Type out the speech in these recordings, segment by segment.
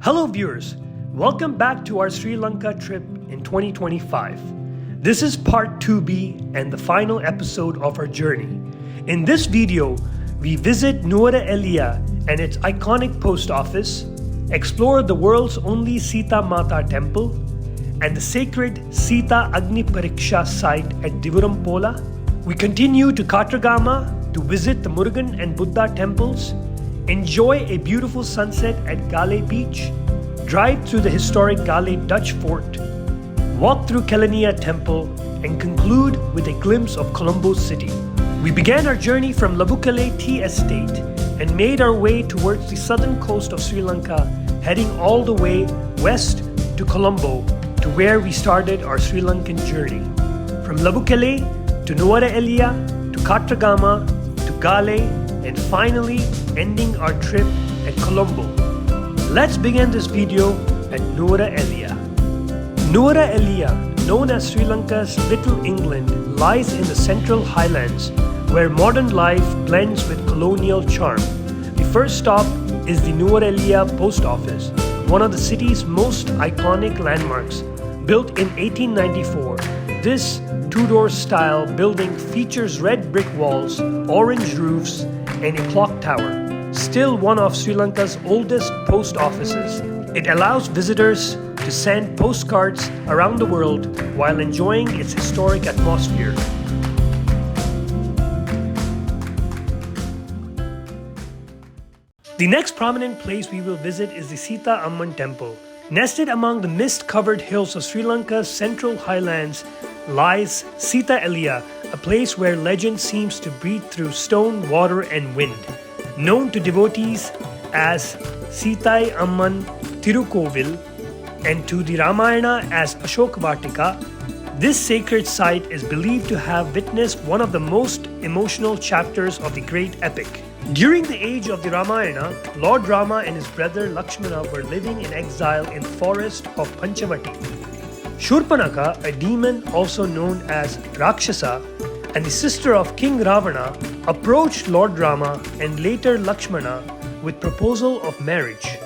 Hello viewers, welcome back to our Sri Lanka trip in 2025. This is part 2B and the final episode of our journey. In this video, we visit Newara Eliya and its iconic post office, explore the world's only Sita Mata temple, and the sacred Sita Agni Pariksha site at Divurumpola. We continue to Kataragama to visit the Murugan and Buddha temples, enjoy a beautiful sunset at Galle Beach, drive through the historic Galle Dutch Fort, walk through Kelaniya temple, and conclude with a glimpse of Colombo city. We began our journey from Labookellie tea estate and made our way towards the southern coast of Sri Lanka, heading all the way west to Colombo, to where we started our Sri Lankan journey. From Labookellie to Nuwara Eliya to Kataragama to Galle, and finally ending our trip at Colombo. Let's begin this video at Nuwara Eliya. Nuwara Eliya, known as Sri Lanka's Little England, lies in the central highlands where modern life blends with colonial charm. The first stop is the Nuwara Eliya post office, one of the city's most iconic landmarks. Built in 1894, this Tudor style building features red brick walls, orange roofs, and a clock tower. Still one of Sri Lanka's oldest post offices, it allows visitors to send postcards around the world while enjoying its historic atmosphere. The next prominent place we will visit is the Sita Amman temple. Nested among the mist-covered hills of Sri Lanka's central highlands lies Sita Agni, a place where legend seems to breathe through stone, water, and wind. Known to devotees as Sita Amman Tirukovil and to the Ramayana as Ashok Vatika, this sacred site is believed to have witnessed one of the most emotional chapters of the great epic. During the age of the Ramayana, Lord Rama and his brother Lakshmana were living in exile in the forest of Panchavati. Shurpanaka, a demon also known as Rakshasa, and the sister of King Ravana, approached Lord Rama and later Lakshmana with proposal of marriage.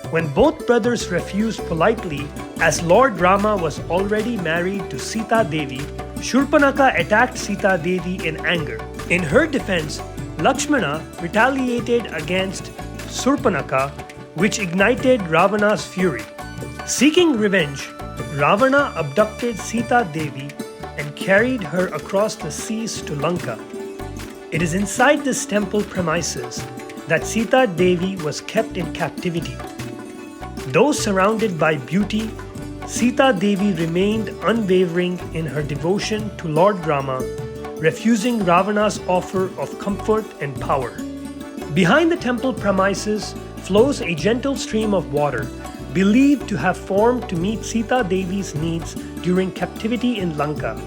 When both brothers refused politely, as Lord Rama was already married to Sita Devi, Shurpanaka attacked Sita Devi in anger. In her defense, Lakshmana retaliated against Shurpanaka, which ignited Ravana's fury. Seeking revenge, Ravana abducted Sita Devi and carried her across the seas to Lanka. It is inside this temple premises that Sita Devi was kept in captivity. Though surrounded by beauty, Sita Devi remained unwavering in her devotion to Lord Rama, refusing Ravana's offer of comfort and power. Behind the temple premises flows a gentle stream of water, believed to have formed to meet Sita Devi's needs during captivity in Lanka.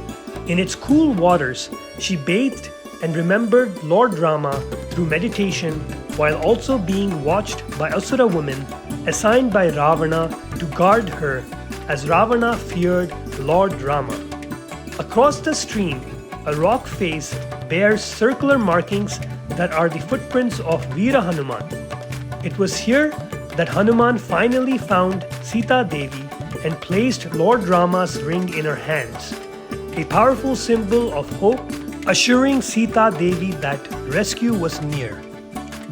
In its cool waters, she bathed and remembered Lord Rama through meditation, while also being watched by Asura women assigned by Ravana to guard her, as Ravana feared Lord Rama. Across the stream, a rock face bears circular markings that are the footprints of Veera Hanuman. It was here that Hanuman finally found Sita Devi and placed Lord Rama's ring in her hands, a powerful symbol of hope, assuring Sita Devi that rescue was near.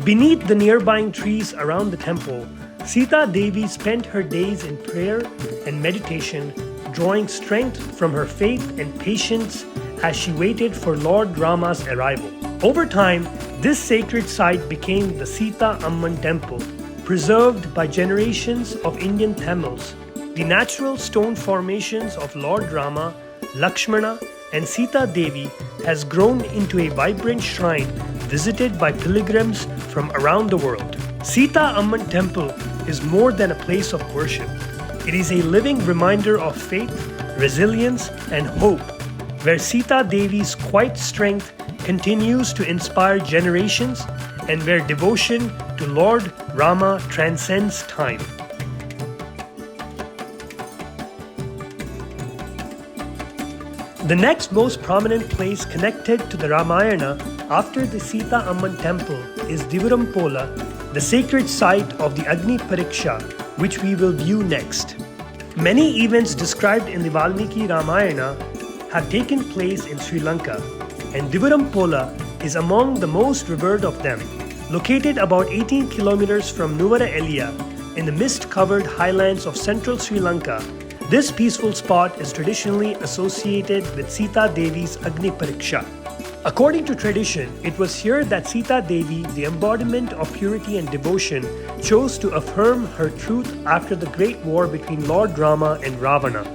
Beneath the nearby trees around the temple, Sita Devi spent her days in prayer and meditation, drawing strength from her faith and patience as she waited for Lord Rama's arrival. Over time, this sacred site became the Sita Amman temple, preserved by generations of Indian Tamils. The natural stone formations of Lord Rama, Lakshmana, and Sita Devi has grown into a vibrant shrine visited by pilgrims from around the world. Sita Amman temple is more than a place of worship. It is a living reminder of faith, resilience, and hope, where Sita Devi's quiet strength continues to inspire generations and where devotion to Lord Rama transcends time. The next most prominent place connected to the Ramayana after the Sita Amman temple is Divurumpola, the sacred site of the Agni Pariksha, which we will view next. Many events described in the Lanka Ramayana have taken place in Sri Lanka, and Divurumpola is among the most revered of them. Located about 18 kilometers from Nuwara Eliya in the mist-covered highlands of central Sri Lanka, this peaceful spot is traditionally associated with Sita Devi's Agni Pariksha. According to tradition, it was here that Sita Devi, the embodiment of purity and devotion, chose to affirm her truth after the great war between Lord Rama and Ravana.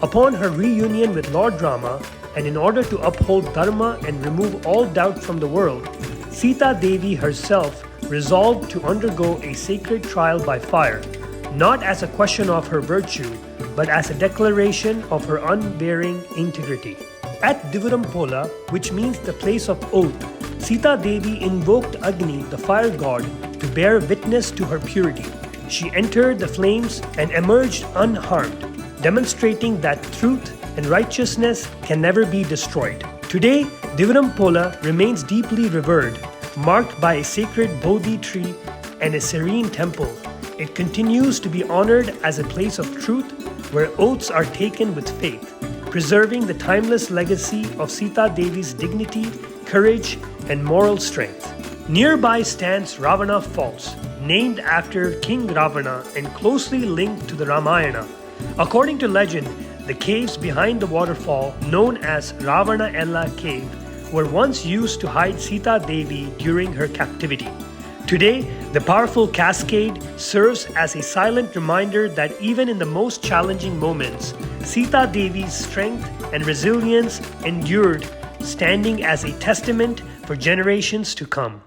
Upon her reunion with Lord Rama, and in order to uphold Dharma and remove all doubt from the world, Sita Devi herself resolved to undergo a sacred trial by fire, not as a question of her virtue, but as a declaration of her unvarying integrity. At Divurumpola, which means the place of oath, Sita Devi invoked Agni, the fire god, to bear witness to her purity. She entered the flames and emerged unharmed, demonstrating that truth and righteousness can never be destroyed. Today, Divurumpola remains deeply revered, marked by a sacred Bodhi tree and a serene temple. It continues to be honored as a place of truth where oaths are taken with faith, preserving the timeless legacy of Sita Devi's dignity, courage, and moral strength. Nearby stands Ravana Falls, named after King Ravana and closely linked to the Ramayana. According to legend, the caves behind the waterfall, known as Ravana Eliya Cave, were once used to hide Sita Devi during her captivity. Today, the powerful cascade serves as a silent reminder that even in the most challenging moments, Sita Devi's strength and resilience endured, standing as a testament for generations to come.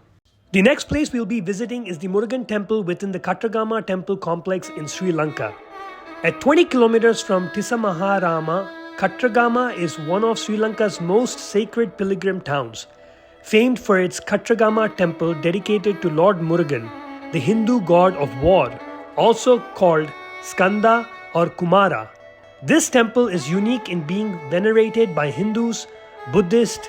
The next place we'll be visiting is the Murugan temple within the Kataragama temple complex in Sri Lanka. At 20 kilometers from Tisamarama, Kataragama is one of Sri Lanka's most sacred pilgrim towns, famed for its Kataragama temple dedicated to Lord Murugan, the Hindu god of war, also called Skanda or Kumara. This temple is unique in being venerated by Hindus, Buddhists,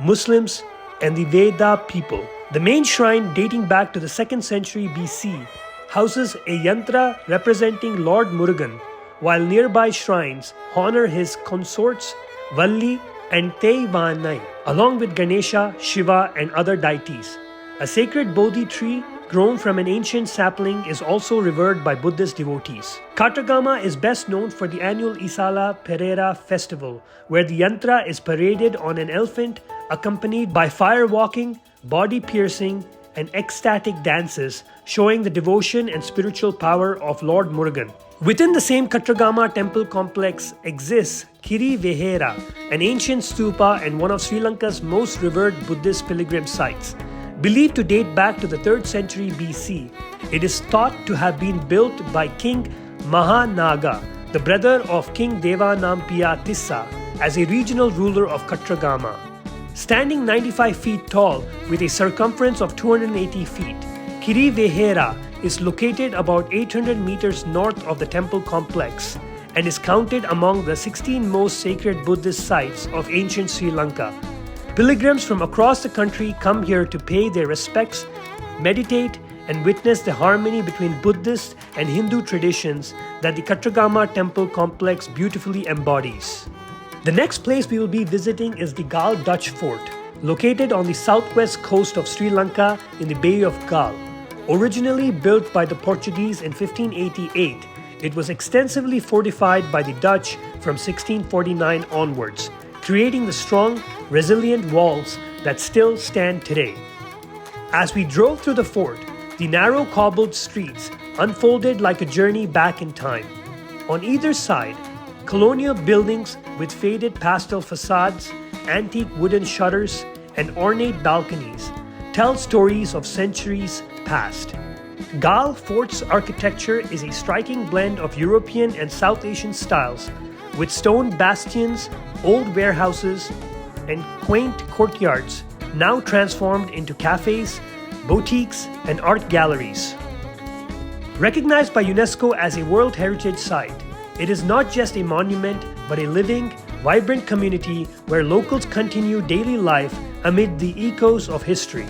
Muslims, and the Veda people. The main shrine, dating back to the 2nd century BC, houses a yantra representing Lord Murugan, while nearby shrines honor his consorts Valli and Teivanai, along with Ganesha, Shiva, and other deities. A sacred Bodhi tree grown from an ancient sapling is also revered by Buddhist devotees. Kataragama is best known for the annual Isala Pereira festival, where the yantra is paraded on an elephant accompanied by fire walking, body piercing, and ecstatic dances, showing the devotion and spiritual power of Lord Murugan. Within the same Kataragama temple complex exists Kiri Vihara, an ancient stupa and one of Sri Lanka's most revered Buddhist pilgrim sites. Believed to date back to the 3rd century BC, it is thought to have been built by King Mahanaga, the brother of King Devanampiya Tissa, as a regional ruler of Kataragama. Standing 95 feet tall with a circumference of 280 feet, Kiri Vihara is located about 800 meters north of the temple complex and is counted among the 16 most sacred Buddhist sites of ancient Sri Lanka. Pilgrims from across the country come here to pay their respects, meditate, and witness the harmony between Buddhist and Hindu traditions that the Kataragama temple complex beautifully embodies. The next place we will be visiting is the Galle Dutch Fort, located on the southwest coast of Sri Lanka in the Bay of Galle. Originally built by the Portuguese in 1588, it was extensively fortified by the Dutch from 1649 onwards, creating the strong, resilient walls that still stand today. As we drove through the fort, the narrow cobbled streets unfolded like a journey back in time. On either side, colonial buildings with faded pastel facades, antique wooden shutters, and ornate balconies tell stories of centuries past. Galle Fort's architecture is a striking blend of European and South Asian styles, with stone bastions, old warehouses, and quaint courtyards now transformed into cafes, boutiques, and art galleries. Recognized by UNESCO as a World Heritage Site, it is not just a monument but a living, vibrant community where locals continue daily life amid the echoes of history.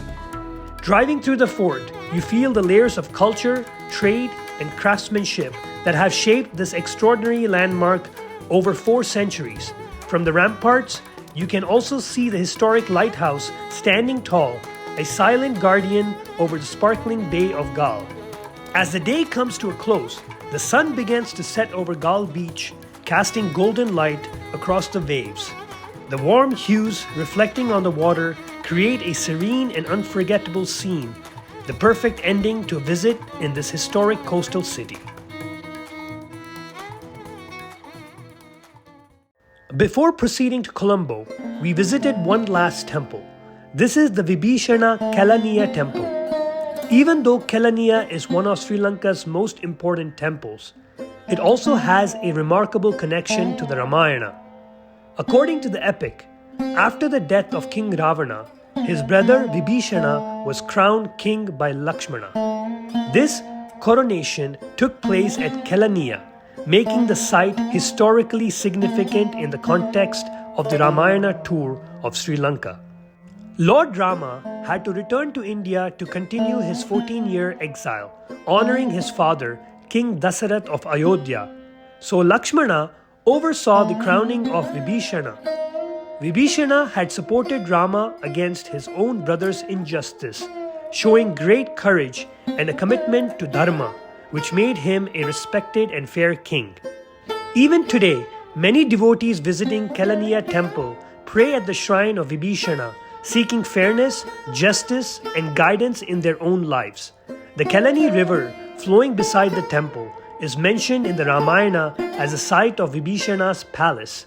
Driving through the fort, you feel the layers of culture, trade, and craftsmanship that have shaped this extraordinary landmark over 4 centuries. From the ramparts, you can also see the historic lighthouse standing tall, a silent guardian over the sparkling Bay of Galle. As the day comes to a close, the sun begins to set over Galle Beach, casting golden light across the waves. The warm hues reflecting on the water create a serene and unforgettable scene, the perfect ending to a visit in this historic coastal city. Before proceeding to Colombo, we visited one last temple. This is the Vibhishana Kelaniya temple. Even though Kelaniya is one of Sri Lanka's most important temples, it also has a remarkable connection to the Ramayana. According to the epic, after the death of King Ravana, his brother Vibhishana was crowned king by Lakshmana. This coronation took place at Kelaniya, making the site historically significant in the context of the Ramayana tour of Sri Lanka. Lord Rama had to return to India to continue his 14-year exile, honoring his father, King Dasarath of Ayodhya. So Lakshmana oversaw the crowning of Vibhishana. Vibhishana had supported Rama against his own brother's injustice, showing great courage and a commitment to Dharma, which made him a respected and fair king. Even today, many devotees visiting Kelaniya temple pray at the shrine of Vibhishana, seeking fairness, justice, and guidance in their own lives. The Kelani river flowing beside the temple is mentioned in the Ramayana as the site of Vibhishana's palace.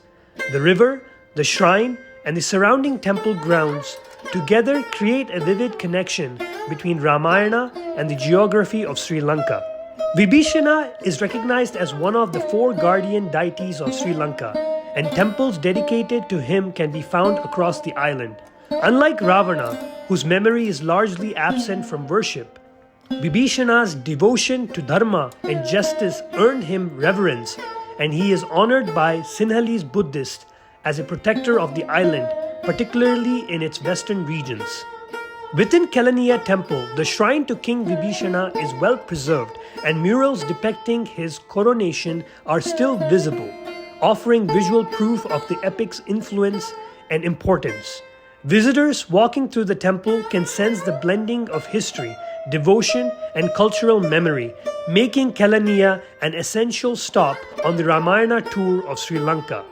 The river, the shrine, and the surrounding temple grounds together create a vivid connection between Ramayana and the geography of Sri Lanka. Vibhishana is recognized as one of the 4 guardian deities of Sri Lanka, and temples dedicated to him can be found across the island. Unlike Ravana, whose memory is largely absent from worship, Vibhishana's devotion to Dharma and justice earned him reverence, and he is honored by Sinhalese Buddhists as a protector of the island, particularly in its western regions. Within Kelaniya temple, the shrine to King Vibhishana is well preserved, and murals depicting his coronation are still visible, offering visual proof of the epic's influence and importance. Visitors walking through the temple can sense the blending of history, devotion, and cultural memory, making Kelaniya an essential stop on the Ramayana tour of Sri Lanka.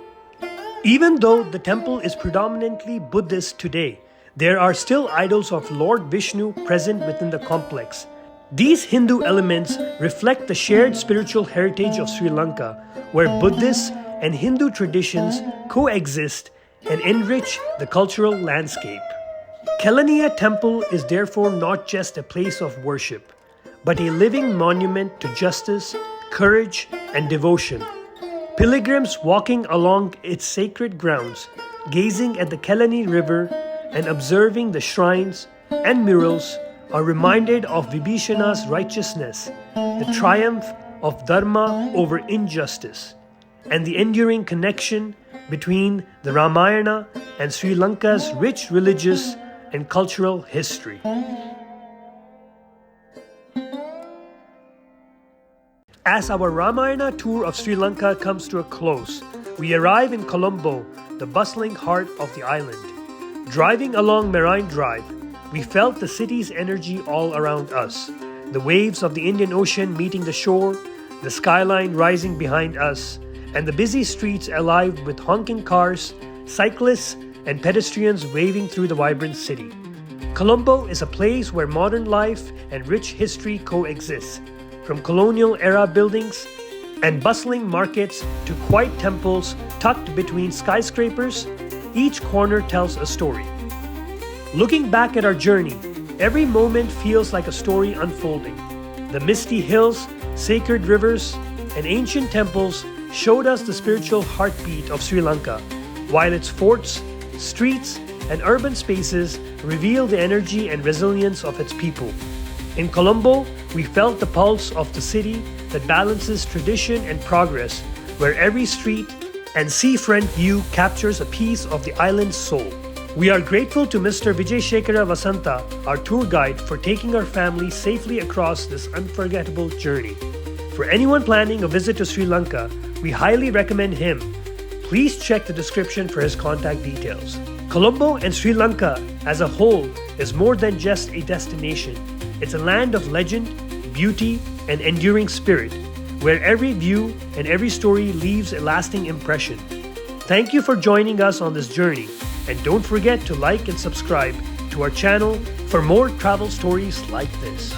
Even though the temple is predominantly Buddhist today, there are still idols of Lord Vishnu present within the complex. These Hindu elements reflect the shared spiritual heritage of Sri Lanka, where Buddhist and Hindu traditions coexist and enrich the cultural landscape. Kelaniya temple is therefore not just a place of worship, but a living monument to justice, courage, and devotion. Pilgrims walking along its sacred grounds, gazing at the Kelani River and observing the shrines and murals are reminded of Vibhishana's righteousness, the triumph of Dharma over injustice, and the enduring connection between the Ramayana and Sri Lanka's rich religious and cultural history. As our Ramayana tour of Sri Lanka comes to a close, we arrive in Colombo, the bustling heart of the island. Driving along Marine Drive, we felt the city's energy all around us. The waves of the Indian Ocean meeting the shore, the skyline rising behind us, and the busy streets alive with honking cars, cyclists, and pedestrians waving through the vibrant city. Colombo is a place where modern life and rich history coexist. From colonial-era buildings and bustling markets to quiet temples tucked between skyscrapers, each corner tells a story. Looking back at our journey, every moment feels like a story unfolding. The misty hills, sacred rivers, and ancient temples showed us the spiritual heartbeat of Sri Lanka, while its forts, streets, and urban spaces reveal the energy and resilience of its people. In Colombo, we felt the pulse of the city that balances tradition and progress, where every street and seafront view captures a piece of the island's soul. We are grateful to Mr. Vijay Shekhara Vasanta, our tour guide, for taking our family safely across this unforgettable journey. For anyone planning a visit to Sri Lanka, we highly recommend him. Please check the description for his contact details. Colombo and Sri Lanka as a whole is more than just a destination. It's a land of legend, beauty, and enduring spirit, where every view and every story leaves a lasting impression. Thank you for joining us on this journey, and don't forget to like and subscribe to our channel for more travel stories like this.